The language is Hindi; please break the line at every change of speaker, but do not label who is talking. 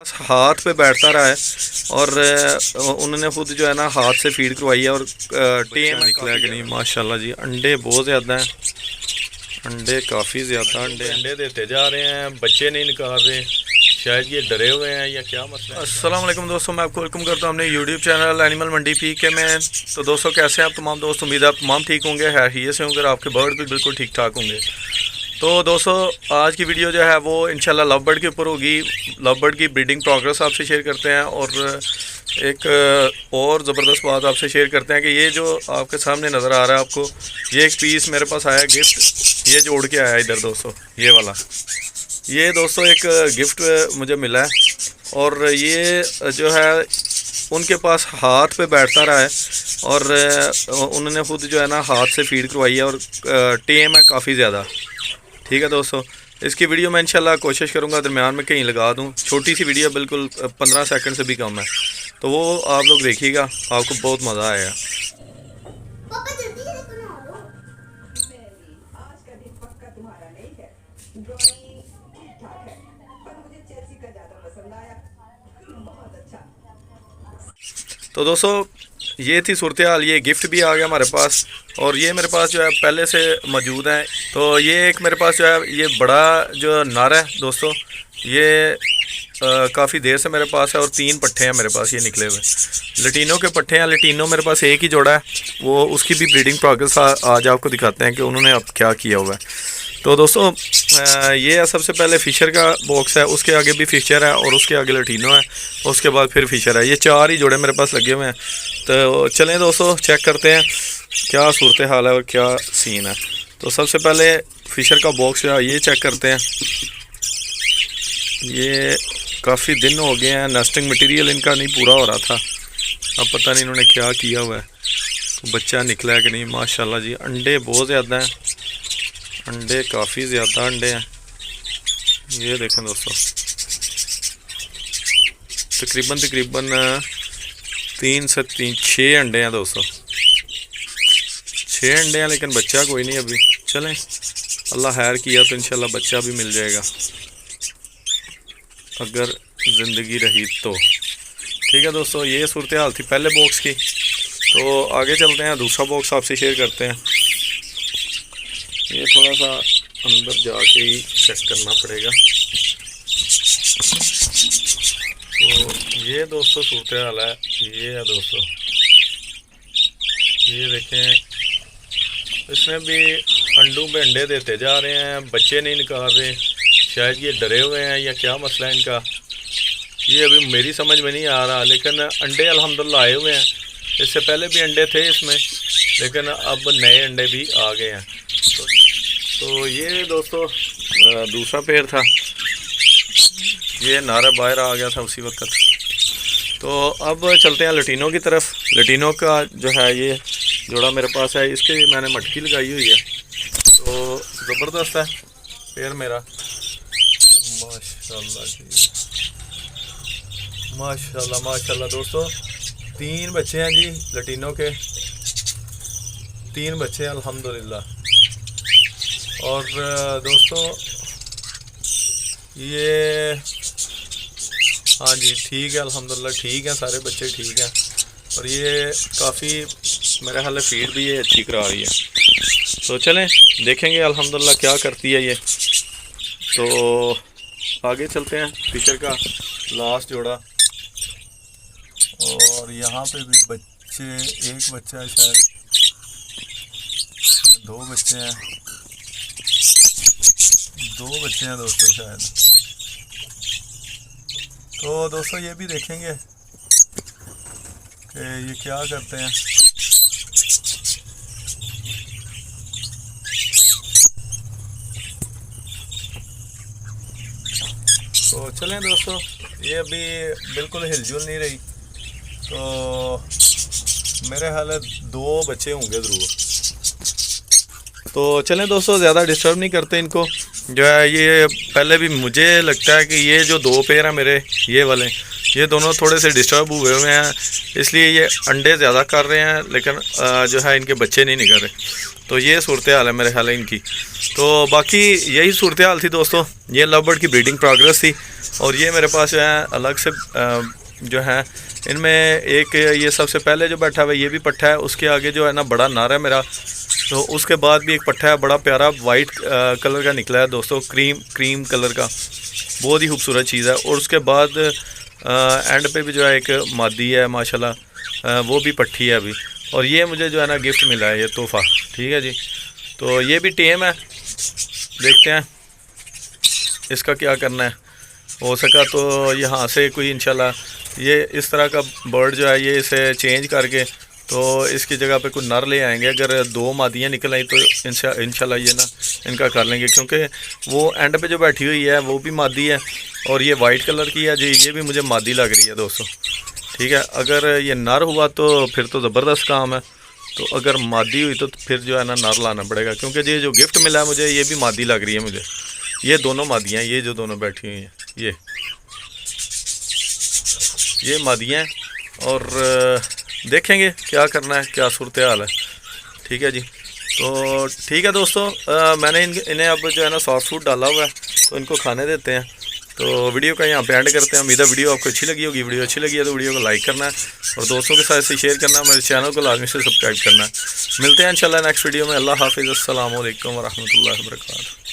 हाथ पे बैठता रहा है और उन्होंने खुद जो है ना हाथ से फीड करवाई है और टेम निकला है कि नहीं। माशाल्लाह जी, अंडे बहुत ज़्यादा हैं, अंडे काफ़ी ज़्यादा अंडे देते जा रहे हैं, बच्चे नहीं निकाल रहे। शायद ये डरे हुए हैं या क्या मसला है। अस्सलाम वालेकुम दोस्तों, मैं आपको वेलकम करता हूं अपने यूट्यूब चैनल एनिमल मंडी पी के में। तो दोस्तों कैसे हैं आप तमाम दोस्त, उम्मीद है आप तमाम ठीक होंगे, हैरियत से होंगे, आपके बर्ड भी बिल्कुल ठीक ठाक होंगे। तो दोस्तों आज की वीडियो जो है वो इंशाल्लाह लव बर्ड के ऊपर होगी। लव बर्ड की ब्रीडिंग प्रोग्रेस आपसे शेयर करते हैं और एक और ज़बरदस्त बात आपसे शेयर करते हैं कि ये जो आपके सामने नज़र आ रहा है आपको, ये एक पीस मेरे पास आया गिफ्ट, ये जोड़ के आया इधर दोस्तों, ये वाला। ये दोस्तों एक गिफ्ट मुझे मिला है और ये जो है उनके पास हाथ पे बैठता रहा है और उन्होंने खुद जो है ना हाथ से फीड करवाई है और टेम है काफ़ी ज़्यादा। ठीक है दोस्तों, इसकी वीडियो मैं इंशाल्लाह कोशिश करूंगा दरमियान में कहीं लगा दूं, छोटी सी वीडियो बिल्कुल 15 सेकंड से भी कम है, तो वो आप लोग देखिएगा, आपको बहुत मज़ा आएगा। तो दोस्तों ये थी सूरत हाल, ये गिफ्ट भी आ गया हमारे पास और ये मेरे पास जो है पहले से मौजूद है। तो ये एक मेरे पास जो है ये बड़ा जो नर है दोस्तों, ये काफ़ी देर से मेरे पास है और 3 पट्ठे हैं मेरे पास ये निकले हुए, लटीनों के पट्ठे हैं। लटीनों मेरे पास एक ही जोड़ा है, वो उसकी भी ब्रीडिंग प्रोग्रेस आज आपको दिखाते हैं कि उन्होंने अब क्या किया हुआ है। तो दोस्तों ये है सबसे पहले फ़िशर का बॉक्स है, उसके आगे भी फ़िशर है और उसके आगे लटीनो है, उसके बाद फिर फ़िशर है। ये 4 ही जोड़े मेरे पास लगे हुए हैं। तो चलें दोस्तों चेक करते हैं क्या सूरत हाल है और क्या सीन है। तो सबसे पहले फ़िशर का बॉक्स है ये चेक करते हैं। ये काफ़ी दिन हो गए हैं, नेस्टिंग मटेरियल इनका नहीं पूरा हो रहा था, अब पता नहीं इन्होंने क्या किया हुआ है। तो बच्चा निकला है कि नहीं। माशाल्लाह जी, अंडे बहुत ज़्यादा हैं, अंडे काफ़ी ज़्यादा अंडे हैं। ये देखें दोस्तों, तकरीबन 3 से 6 अंडे हैं दोस्तों, 6 अंडे हैं, लेकिन बच्चा कोई नहीं अभी। चलें अल्लाह खैर किया तो इंशाल्लाह बच्चा भी मिल जाएगा अगर ज़िंदगी रही तो। ठीक है दोस्तों, ये सूरत हाल थी पहले बॉक्स की। तो आगे चलते हैं, दूसरा बॉक्स आपसे शेयर करते हैं। ये थोड़ा सा अंदर जाके ही चेक करना पड़ेगा। तो ये दोस्तों सूरत हाल है, ये है दोस्तों, ये देखें, इसमें भी अंडों पे अंडे देते जा रहे हैं, बच्चे नहीं निकाल रहे। शायद ये डरे हुए हैं या क्या मसला है इनका, ये अभी मेरी समझ में नहीं आ रहा, लेकिन अंडे अल्हम्दुलिल्लाह आए हुए हैं। इससे पहले भी अंडे थे इसमें, लेकिन अब नए अंडे भी आ गए हैं। तो ये दोस्तों दूसरा पेड़ था, ये नारा बाहर आ गया था उसी वक्त। तो अब चलते हैं लटीनों की तरफ। लटीनों का जो है ये जोड़ा मेरे पास है, इसके मैंने मटकी लगाई हुई है, तो ज़बरदस्त है पेड़ मेरा। माशाल्लाह जी, माशाल्लाह माशाल्लाह दोस्तों, 3 बच्चे हैं जी लटीनों के, 3 बच्चे हैं अल्हम्दुलिल्लाह। और दोस्तों ये हाँ जी ठीक है अल्हम्दुलिल्लाह, ठीक है, सारे बच्चे ठीक हैं। और ये काफ़ी मेरे ख्याल फीड भी ये अच्छी करा रही है। तो चलें देखेंगे अल्हम्दुलिल्लाह क्या करती है ये। तो आगे चलते हैं, फ़िशर का लास्ट जोड़ा, और यहाँ पे भी बच्चे, एक बच्चा है शायद, 2 बच्चे हैं, 2 बच्चे हैं दोस्तों शायद। तो दोस्तों ये भी देखेंगे कि ये क्या करते हैं। तो चलें दोस्तों, ये अभी बिल्कुल हिलजुल नहीं रही, तो मेरे ख्याल है 2 बच्चे होंगे ज़रूर। तो चलें दोस्तों ज़्यादा डिस्टर्ब नहीं करते इनको, जो है ये पहले भी मुझे लगता है कि ये जो 2 पेयर हैं मेरे ये वाले, ये दोनों थोड़े से डिस्टर्ब हुए हुए हैं, इसलिए ये अंडे ज़्यादा कर रहे हैं लेकिन जो है इनके बच्चे नहीं निकल रहे। तो ये सूरत हाल है मेरे ख्याल है इनकी। तो बाकी यही सूरत हाल थी दोस्तों, ये लव बर्ड की ब्रीडिंग प्रोग्रेस थी। और ये मेरे पास जो है अलग से जो है इनमें एक ये सबसे पहले जो बैठा हुआ है ये भी पट्ठा है, उसके आगे जो है ना बड़ा नर है मेरा। तो उसके बाद भी एक पट्ठा है बड़ा प्यारा वाइट कलर का निकला है दोस्तों, क्रीम कलर का, बहुत ही खूबसूरत चीज़ है। और उसके बाद एंड पे भी जो है एक मादी है माशाल्लाह, वो भी पट्ठी है अभी। और ये मुझे जो है ना गिफ्ट मिला है ये तोहफ़ा, ठीक है जी। तो ये भी टेम है, देखते हैं इसका क्या करना है। हो सका तो यहाँ से कोई इंशाल्लाह ये इस तरह का बर्ड जो है ये इसे चेंज करके तो इसकी जगह पे कुछ नर ले आएंगे। अगर 2 मादियाँ निकल आई तो इंशाल्लाह ये ना इनका कर लेंगे, क्योंकि वो एंड पे जो बैठी हुई है वो भी मादी है और ये वाइट कलर की है जी, ये भी मुझे मादी लग रही है दोस्तों, ठीक है। अगर ये नर हुआ तो फिर तो ज़बरदस्त काम है, तो अगर मादी हुई तो फिर जो है ना नर लाना पड़ेगा, क्योंकि ये जो गिफ्ट मिला है मुझे ये भी मादी लग रही है मुझे। ये दोनों मादियाँ, ये जो दोनों बैठी हुई हैं ये मादियाँ हैं। और देखेंगे क्या करना है, क्या सूरत हाल है, ठीक है जी। तो ठीक है दोस्तों, मैंने इन्हें अब जो है ना सॉफ्ट फूड डाला हुआ है, तो इनको खाने देते हैं। तो वीडियो का यहाँ पे एंड करते हैं। उम्मीद है वीडियो आपको अच्छी लगी होगी। वीडियो अच्छी लगी है तो वीडियो को लाइक करना है और दोस्तों के साथ इसे शेयर करना है। मेरे चैनल को लाजमी से सब्सक्राइब करना है। मिलते हैं इंशाल्लाह नेक्स्ट वीडियो में। अल्लाह हाफिज़, अस्सलाम वालेकुम व रहमतुल्लाहि व बरकातहू।